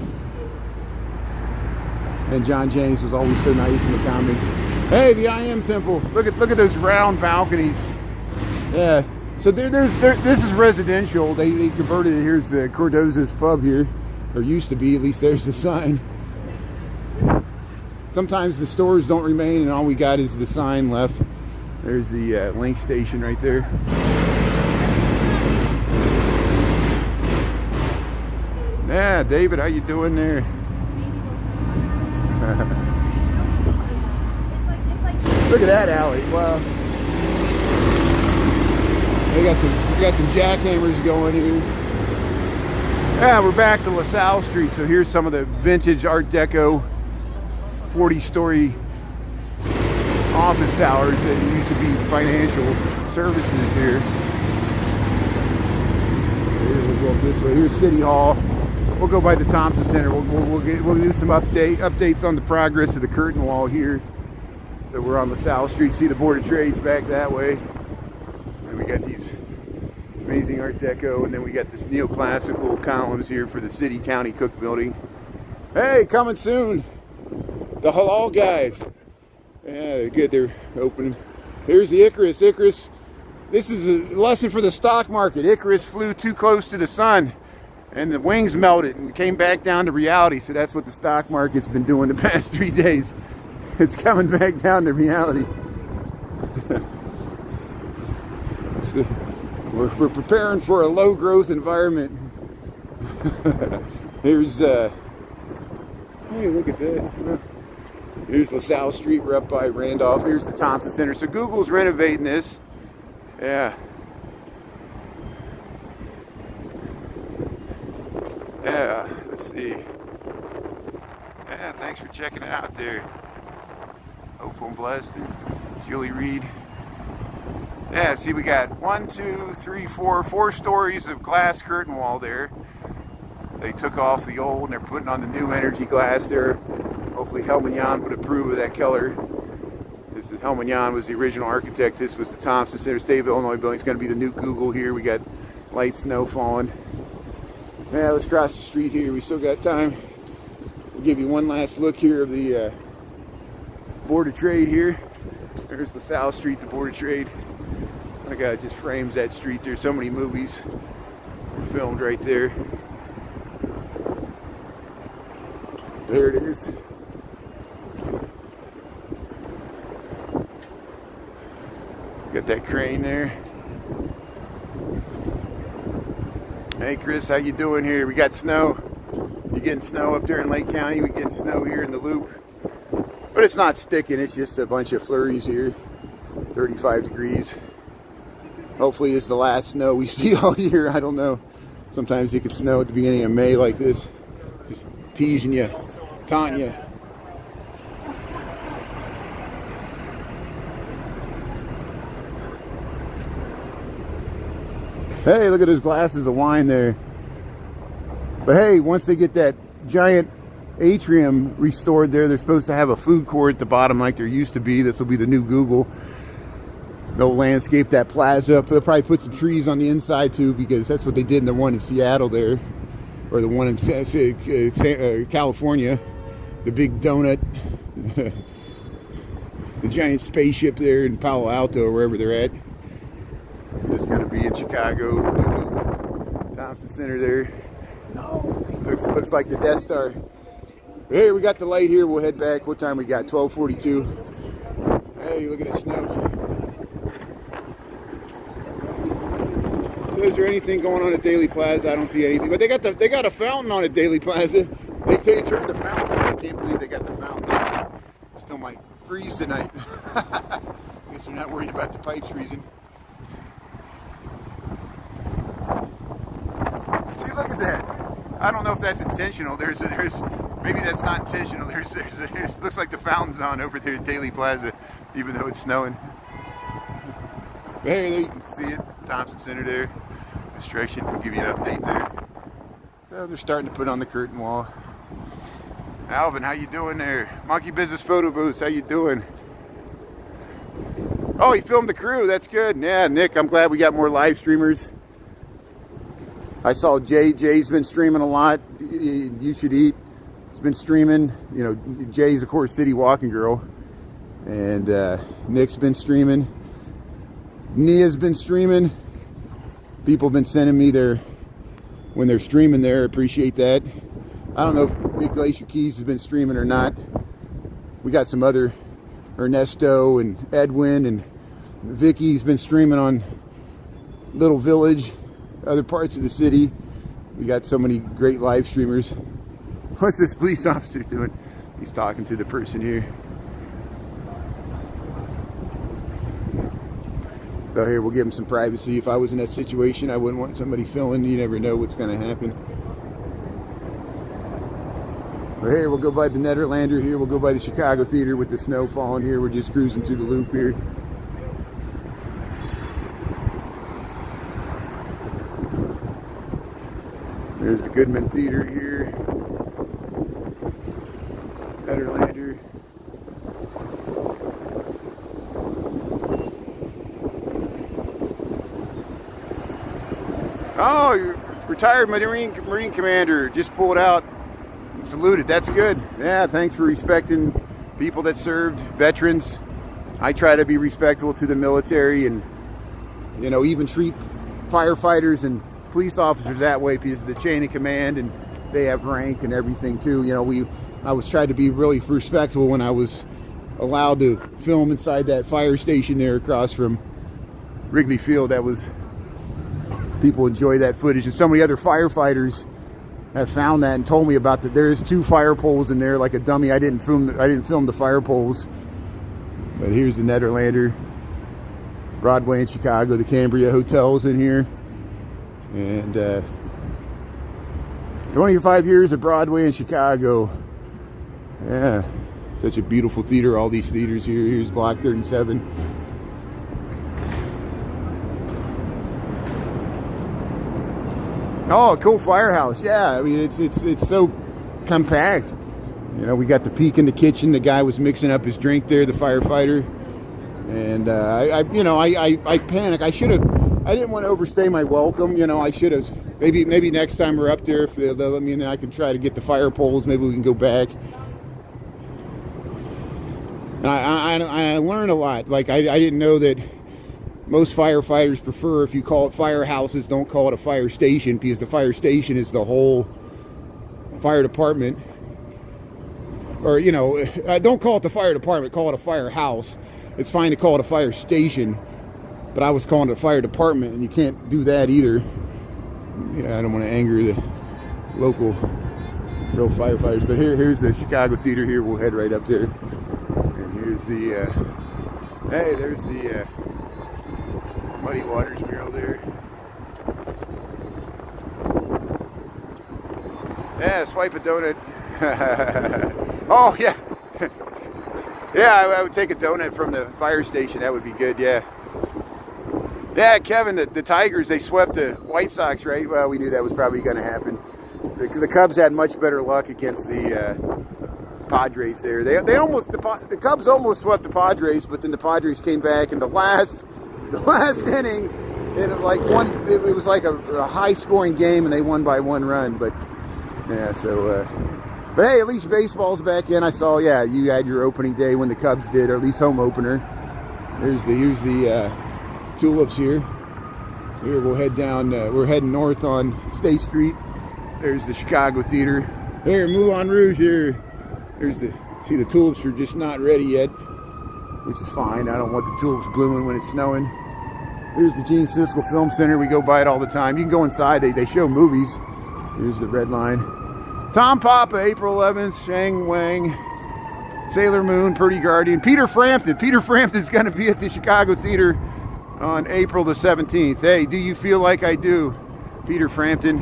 And John James was always so nice in the comments. Hey, the I Am Temple. Look at those round balconies. Yeah. So this is residential. They converted it. Here's the Cordoza's pub here, or used to be. At least there's the sign. Sometimes the stores don't remain, and all we got is the sign left. There's the link station right there. Yeah, David, how you doing there? Look at that alley! Wow. We got some jackhammers going here. Yeah, we're back to LaSalle Street. So here's some of the vintage Art Deco 40-story office towers that used to be financial services here. We'll go up this way. Here's City Hall. We'll go by the Thompson Center. We'll do some updates on the progress of the curtain wall here. So we're on LaSalle Street. See the Board of Trade's back that way. And we got these amazing Art Deco, and then we got this neoclassical columns here for the City County Cook Building. Hey, coming soon. The Halal guys. Yeah, good. They're opening. Here's the Icarus. Icarus. This is a lesson for the stock market. Icarus flew too close to the sun, and the wings melted and came back down to reality. So that's what the stock market's been doing the past 3 days. It's coming back down to reality. We're preparing for a low growth environment. Here's hey, look at that. Here's LaSalle Street. We're up by Randolph. Here's the Thompson Center. So Google's renovating this. Yeah. Yeah, let's see. Yeah, thanks for checking it out there. Hopeful and blessed. And Julie Reed. Yeah, see, we got 4 stories of glass curtain wall there. They took off the old and they're putting on the new energy glass there. Hopefully Helman Jan would approve of that color. This is Helman Jan was the original architect. This was the Thompson Center State of Illinois building. It's going to be the new Google here. We got light snow falling. Yeah, let's cross the street here. We still got time. We'll give you one last look here of the Board of Trade here. There's LaSalle Street, the Board of Trade. My God, it just frames that street. There's so many movies filmed right there. There it is. Got that crane there. Hey Chris, how you doing here? We got snow. You getting snow up there in Lake County? We getting snow here in the Loop. But it's not sticking, it's just a bunch of flurries here. 35 degrees. Hopefully it's the last snow we see all year. I don't know. Sometimes it could snow at the beginning of May like this. Just teasing you, taunting you. Hey, look at those glasses of wine there. But hey, once they get that giant atrium restored there, they're supposed to have a food court at the bottom like there used to be. This will be the new Google. They'll landscape that plaza up. They'll probably put some trees on the inside too, because that's what they did in the one in Seattle there, or the one in California. The big donut, the giant spaceship there in Palo Alto, or wherever they're at. This is going to be in Chicago. Thompson Center there. Looks like the Death Star. Hey, we got the light here. We'll head back. What time we got? 12:42. Hey, look at the snow. So is there anything going on at Daily Plaza? I don't see anything. But they got a fountain on at Daily Plaza. They turned the fountain on. I can't believe they got the fountain on. It still might freeze tonight. I guess they're not worried about the pipes freezing. See, look at that. I don't know if that's intentional. There's maybe that's not intentional. There's looks like the fountain's on over there at Daily Plaza, even though it's snowing. But hey, there you can see it. Thompson Center there. Construction. We'll give you an update there. So they're starting to put on the curtain wall. Alvin, how you doing there? Monkey Business Photo Booths, how you doing? Oh, he filmed the crew. That's good. Yeah, Nick, I'm glad we got more live streamers. I saw Jay. Jay's been streaming a lot. You Should Eat. He's been streaming. You know, Jay's, of course, City Walking Girl. And Nick's been streaming. Nia's been streaming. People have been sending me when they're streaming there. Appreciate that. I don't know if Big Glacier Keys has been streaming or not. We got some other, Ernesto and Edwin and Vicky's been streaming on Little Village, other parts of the city. We got so many great live streamers. What's this police officer doing? He's talking to the person here. So here, we'll give him some privacy. If I was in that situation, I wouldn't want somebody filming. You never know what's going to happen. But here, we'll go by the Nederlander here. We'll go by the Chicago Theater with the snow falling here. We're just cruising through the Loop here. There's the Goodman Theater here. Nederlander. Oh, you're retired Marine Commander. Just pulled out and saluted. That's good. Yeah, thanks for respecting people that served, veterans. I try to be respectful to the military and, you know, even treat firefighters and police officers that way because of the chain of command, and they have rank and everything too. You know, I was trying to be really respectful when I was allowed to film inside that fire station there across from Wrigley Field. That was, people enjoy that footage, and so many other firefighters have found that and told me about that. There is 2 fire poles in there, like a dummy. I didn't film the fire poles, but here's the Nederlander, Broadway in Chicago. The Cambria Hotel's in here, and 25 years of Broadway in Chicago. Yeah, such a beautiful theater. All these theaters here. Here's Block 37. Oh, cool firehouse. Yeah, I mean, it's so compact. You know, we got the peek in the kitchen. The guy was mixing up his drink there, the firefighter. And I panicked. I didn't want to overstay my welcome. You know, I should have. Maybe next time we're up there, if they'll let me in, then I can try to get the fire poles. Maybe we can go back. And I learned a lot. Like, I didn't know that most firefighters prefer, if you call it firehouses, don't call it a fire station, because the fire station is the whole fire department. Or, you know, don't call it the fire department, call it a firehouse. It's fine to call it a fire station, but I was calling it a fire department, and you can't do that either. Yeah, I don't want to anger the local real firefighters. But here's the Chicago Theater here. We'll head right up there. And here's the, hey, there's the Muddy Waters mural there. Yeah, swipe a donut. Oh, yeah. Yeah, I would take a donut from the fire station. That would be good, yeah. Yeah, Kevin, the Tigers, they swept the White Sox, right? Well, we knew that was probably going to happen. The Cubs had much better luck against the Padres there. The Cubs almost swept the Padres, but then the Padres came back in the last inning, and it was like a high-scoring game, and they won by 1 run. But yeah, so but hey, at least baseball's back in. I saw, yeah, you had your opening day when the Cubs did, or at least home opener. Here's the tulips here. Here we'll head down. We're heading north on State Street. There's the Chicago Theater. There, Moulin Rouge here. See, the tulips are just not ready yet, which is fine. I don't want the tulips blooming when it's snowing. Here's the Gene Siskel Film Center. We go by it all the time. You can go inside. They show movies. Here's the Red Line. Tom Papa, April 11th. Shang Wang. Sailor Moon, Pretty Guardian. Peter Frampton. Peter Frampton's going to be at the Chicago Theater on April the 17th. Hey, do you feel like I do? Peter Frampton.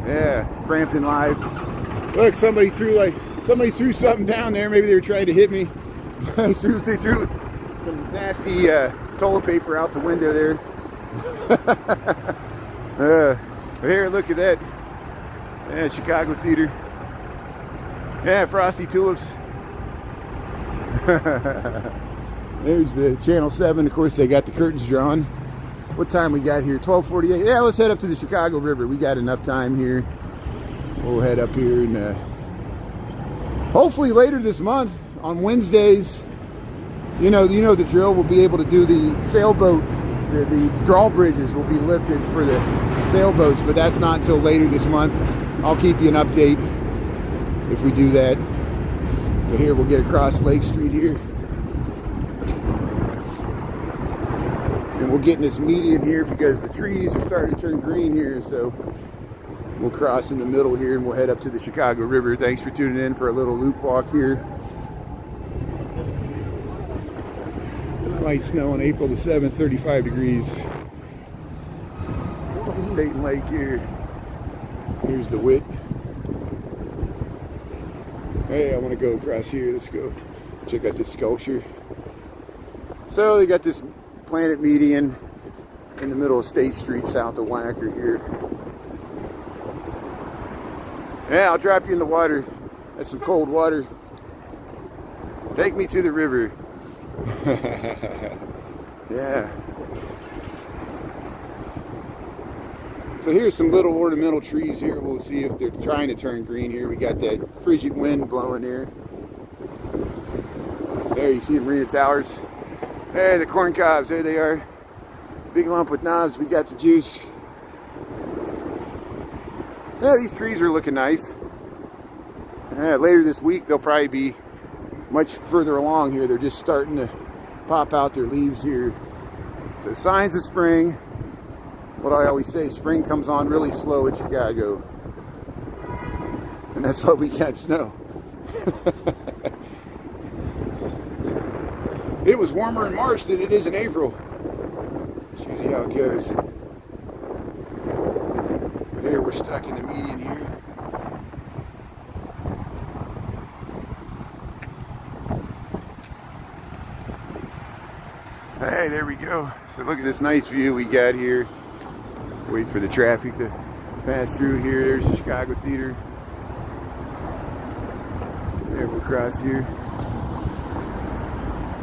Yeah, Frampton Live. Look, somebody threw something down there. Maybe they were trying to hit me. They threw some nasty toilet paper out the window there. Here, look at that. Yeah, Chicago Theater. Yeah, Frosty Tulips. There's the Channel 7. Of course, they got the curtains drawn. What time we got here? 12:48. Yeah, let's head up to the Chicago River. We got enough time here. We'll head up here, and hopefully later this month on Wednesdays, you know the drill. We'll be able to do the sailboat. The drawbridges will be lifted for the sailboats, but that's not until later this month. I'll keep you an update if we do that. But here we'll get across Lake Street here. And we'll get in this median here because the trees are starting to turn green here. So we'll cross in the middle here and we'll head up to the Chicago River. Thanks for tuning in for a little loop walk here. Light snow on April the 7th, 35 degrees. State and Lake here. Here's the Wit. Hey, I want to go across here. Let's go check out this sculpture. So they got this Planet median in the middle of State Street south of Wacker here. Yeah, I'll drop you in the water. That's some cold water. Take me to the river. Yeah. So here's some little ornamental trees here. We'll see if they're trying to turn green here. We got that frigid wind blowing here. There, you see the Marina Towers. There, the corn cobs. There they are. Big lump with knobs. We got the juice. Yeah, these trees are looking nice. Yeah, later this week, they'll probably be much further along here. They're just starting to pop out their leaves here. So signs of spring. What I always say, spring comes on really slow in Chicago. And that's why we got snow. It was warmer in March than it is in April. Let's see how it goes. There, we're stuck in the median here. Hey, there we go. So look at this nice view we got here. Wait for the traffic to pass through here. There's the Chicago Theater. There, we'll cross here.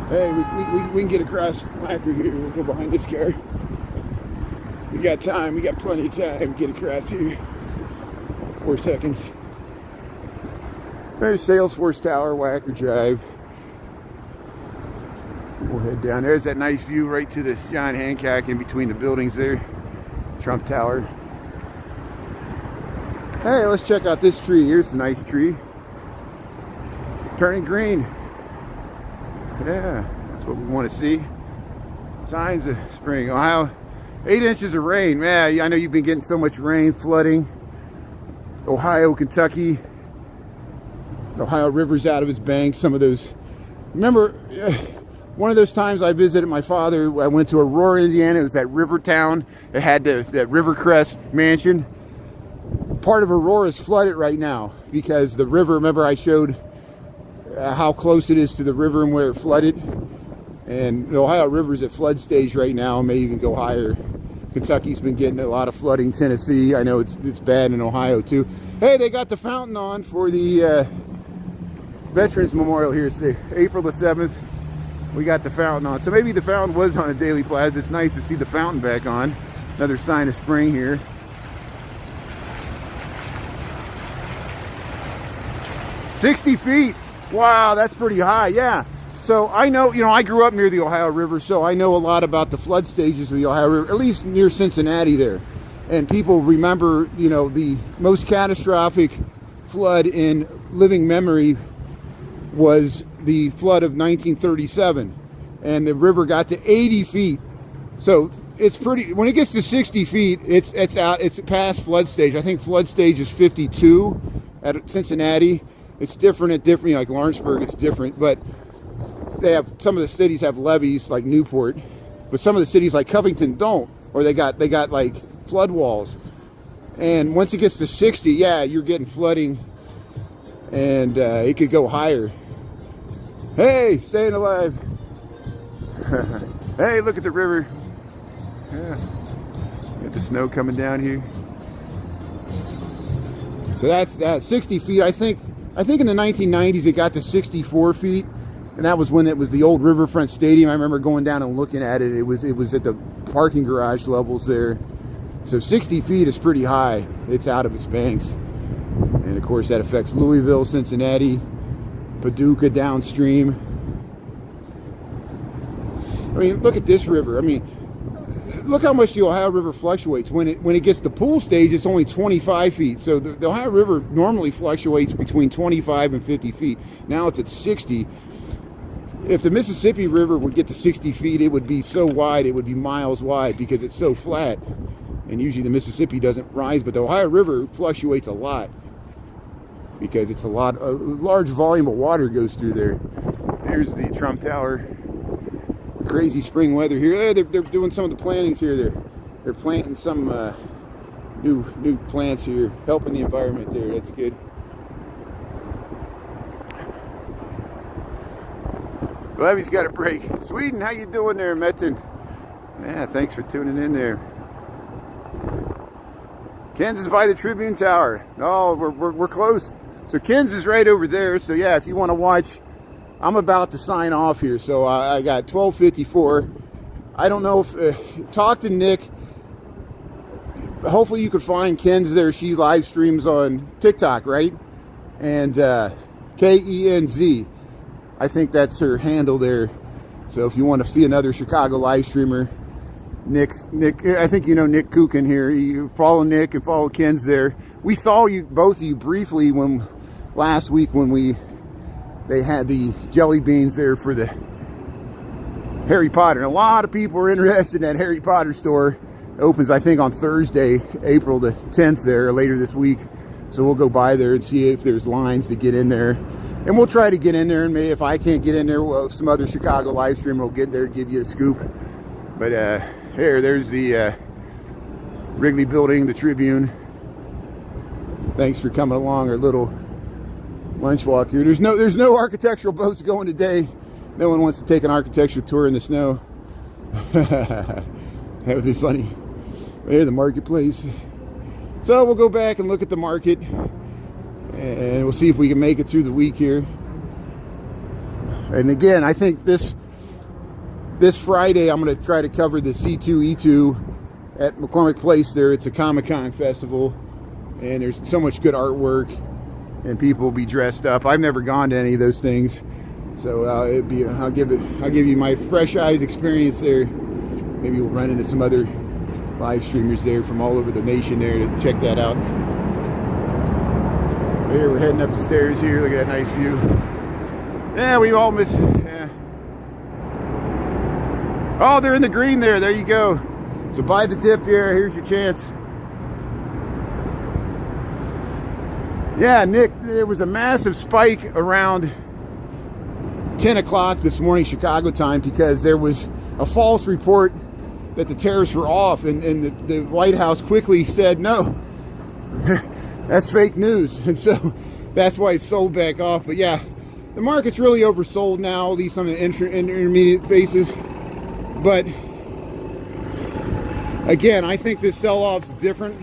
Hey, we can get across Wacker here. We'll go behind this car. We got time. We got plenty of time to get across here. 4 seconds. There's Sears Tower, Wacker Drive. We'll head down. There's that nice view right to the John Hancock in between the buildings there. Trump Tower. Hey, let's check out this tree. Here's a nice tree. Turning green. Yeah, that's what we want to see. Signs of spring. Ohio, 8 inches of rain. Man, I know you've been getting so much rain, flooding. Ohio, Kentucky. The Ohio River's out of its banks. Some of those. Remember, one of those times I visited my father, I went to Aurora, Indiana. It was that river town. It had that Rivercrest mansion. Part of Aurora is flooded right now because the river, remember I showed how close it is to the river and where it flooded. And the Ohio River's at flood stage right now, may even go higher. Kentucky's been getting a lot of flooding. Tennessee, I know it's bad in Ohio too. Hey, they got the fountain on for the Veterans Memorial here. It's April the 7th. We got the fountain on. So maybe the fountain was on a Daily Plaza. It's nice to see the fountain back on. Another sign of spring here. "60 feet. Wow, that's pretty high. Yeah. So I know, I grew up near the Ohio River, so I know a lot about the flood stages of the Ohio River, at least near Cincinnati there. And people remember, the most catastrophic flood in living memory was the flood of 1937. And the river got to 80 feet. So it's pretty, when it gets to 60 feet, it's past flood stage. I think flood stage is 52 at Cincinnati. It's different at different, like Lawrenceburg, it's different, but they have, some of the cities have levees like Newport, but some of the cities like Covington don't, or they got like flood walls. And once it gets to 60, yeah, you're getting flooding, and it could go higher. Hey, staying alive. Hey, look at the river. Yeah, got the snow coming down here. So that's 60 feet. I think in the 1990s it got to 64 feet, and that was when it was the old Riverfront Stadium. I remember going down and looking at it. It was at the parking garage levels there. So 60 feet is pretty high. It's out of its banks. And of course that affects Louisville, Cincinnati, Paducah downstream. I mean, look at this river. I mean, look how much the Ohio River fluctuates. When it gets to pool stage, it's only 25 feet. So the Ohio River normally fluctuates between 25 and 50 feet. Now it's at 60. If the Mississippi River would get to 60 feet, it would be so wide, it would be miles wide because it's so flat. And usually the Mississippi doesn't rise, but the Ohio River fluctuates a lot because it's a large volume of water goes through there. There's the Trump Tower. Crazy spring weather here. They're doing some of the plantings here. They're planting some new plants here, helping the environment there. That's good. Levy's got a break. Sweden, how you doing there, Metten? Yeah, thanks for tuning in there. Kansas by the Tribune Tower. Oh, we're close. So Kansas is right over there. So yeah, if you want to watch. I'm about to sign off here, so I got 12:54. I don't know if talk to Nick. Hopefully you could find Ken's there. She live streams on TikTok, right? And KENZ. I think that's her handle there. So if you want to see another Chicago live streamer, Nick. I think you know Nick Kukin here. You follow Nick and follow Ken's there. We saw you both of you briefly last week when they had the jelly beans there for the Harry Potter. And a lot of people are interested in that Harry Potter store. It opens, I think, on Thursday, April the 10th there, later this week. So we'll go by there and see if there's lines to get in there. And we'll try to get in there, and maybe if I can't get in there, well, some other Chicago live stream will get there, give you a scoop. But there's the Wrigley Building, the Tribune. Thanks for coming along our little lunch walk here. There's no architectural boats going today. No one wants to take an architectural tour in the snow. That would be funny. There's the marketplace. So we'll go back and look at the market, and we'll see if we can make it through the week here. And again, I think this Friday I'm going to try to cover the C2E2 at McCormick Place there. It's a Comic-Con festival, and there's so much good artwork, and people will be dressed up. I've never gone to any of those things, so I'll give you my fresh eyes experience there. Maybe we'll run into some other live streamers there from all over the nation there to check that out. Here we're heading up the stairs here. Look at that nice view. Yeah, we all miss. Yeah. Oh, they're in the green there. There you go. So buy the dip here. Here's your chance. Yeah, Nick, there was a massive spike around 10 o'clock this morning Chicago time because there was a false report that the tariffs were off, and the White House quickly said no. That's fake news, and so that's why it's sold back off. But yeah, the market's really oversold now, at least on the intermediate basis. But again, I think this sell-off's different,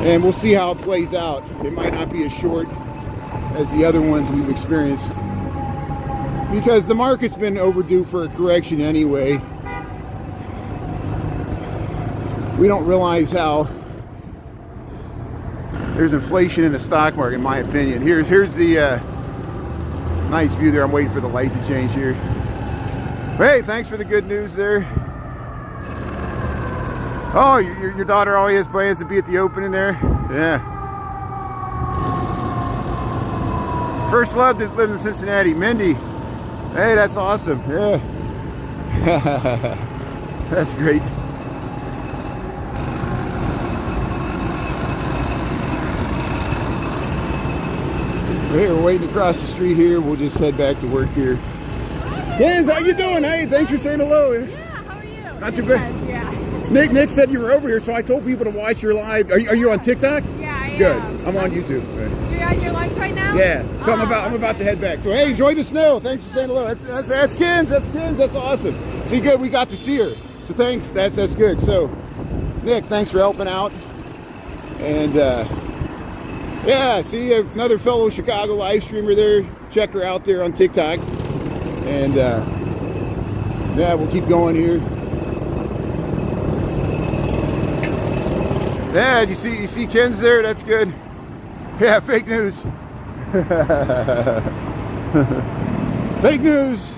and we'll see how it plays out. It might not be as short as the other ones we've experienced, because the market's been overdue for a correction anyway. We don't realize how there's inflation in the stock market, in my opinion. Here's the nice view there. I'm waiting for the light to change here. Hey, thanks for the good news there. Oh, your daughter always has plans to be at the opening there? Yeah. First love that lives in Cincinnati, Mindy. Hey, that's awesome. Yeah. That's great. Here, we're waiting across the street here. We'll just head back to work here. Liz, how you doing? Hey, thanks for saying hello. Yeah, how are you? Not too bad. Yeah. Nick said you were over here, so I told people to watch your live. Are you on TikTok? Yeah, I am. Good. I'm on YouTube. You're on your live right now? Yeah. So I'm about to head back. So hey, enjoy the snow. Thanks for saying hello. That's Ken's. That's Ken's. That's awesome. See, good. We got to see her. So thanks. That's good. So Nick, thanks for helping out. And yeah, see another fellow Chicago live streamer there. Check her out there on TikTok. And yeah, we'll keep going here. Yeah, you see Ken's there? That's good. Yeah, fake news. Fake news.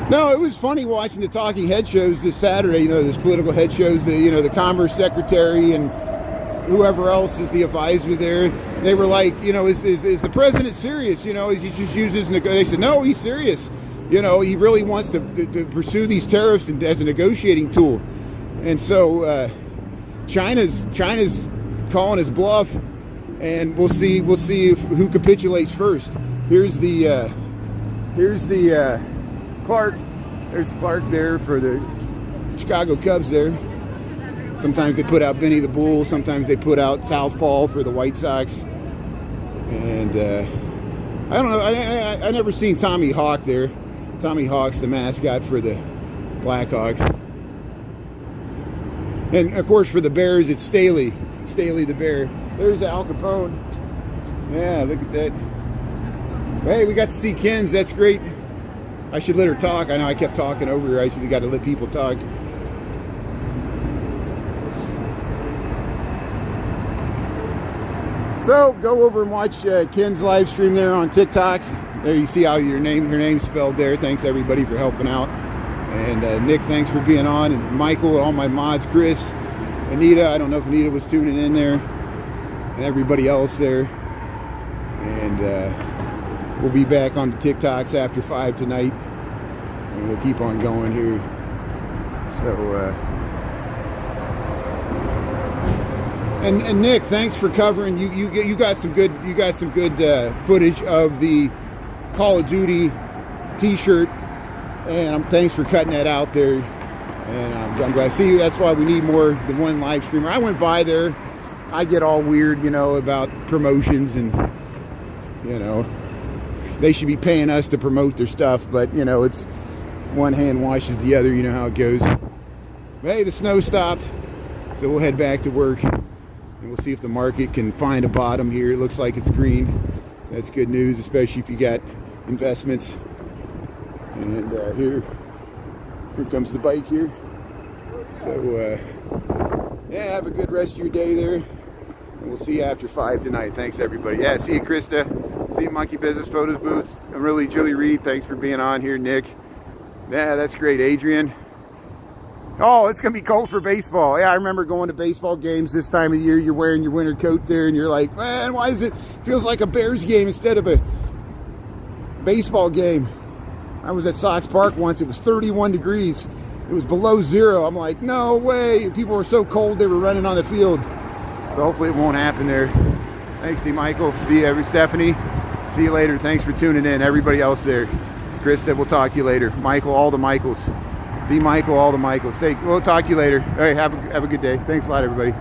No, it was funny watching the talking head shows this Saturday. You know, those political head shows. The Commerce Secretary and whoever else is the advisor there. They were like, is the president serious? He just uses. They said, no, he's serious. He really wants to pursue these tariffs as a negotiating tool. And so China's calling his bluff, and we'll see who capitulates first. Here's the Clark. There's Clark there for the Chicago Cubs there. Sometimes they put out Benny the Bull. Sometimes they put out Southpaw for the White Sox. And I don't know. I never seen Tommy Hawk there. Tommy Hawk's the mascot for the Blackhawks. And of course for the Bears, it's Staley. Staley the Bear. There's Al Capone. Yeah, look at that. Hey, we got to see Ken's. That's great. I should let her talk. I know I kept talking over her. I should have got to let people talk. So go over and watch Ken's live stream there on TikTok. There you see how her name's spelled there. Thanks everybody for helping out. And Nick, thanks for being on. And Michael, all my mods, Chris, Anita. I don't know if Anita was tuning in there. And everybody else there. And we'll be back on the TikToks after 5 tonight, and we'll keep on going here. So, and Nick, thanks for covering. You got some good footage of the Call of Duty T-shirt, and thanks for cutting that out there. And I'm glad. See, that's why we need more than one live streamer. I went by there. I get all weird, about promotions, and they should be paying us to promote their stuff, but it's one hand washes the other. You know how it goes. But hey, the snow stopped, so we'll head back to work, and we'll see if the market can find a bottom here. It looks like it's green. That's good news, especially if you got investments. And here comes the bike here. So yeah, have a good rest of your day there, and we'll see you after 5 tonight. Thanks everybody. Yeah, see you Krista, see you Monkey Business Photos Booth. I'm really Julie Reed, thanks for being on here. Nick, yeah, that's great. Adrian, oh, it's gonna be cold for baseball. Yeah, I remember going to baseball games this time of year. You're wearing your winter coat there, and you're like, man, why is it feels like a Bears game instead of a baseball game? I was at Sox Park once. It was 31 degrees. It was below zero. I'm like, no way. People were so cold they were running on the field. So hopefully it won't happen there. Thanks to Michael. See you, Stephanie. See you later. Thanks for tuning in. Everybody else there. Krista, we'll talk to you later. Michael, all the Michaels. The Michael, all the Michaels. We'll talk to you later. All right, have a good day. Thanks a lot, everybody.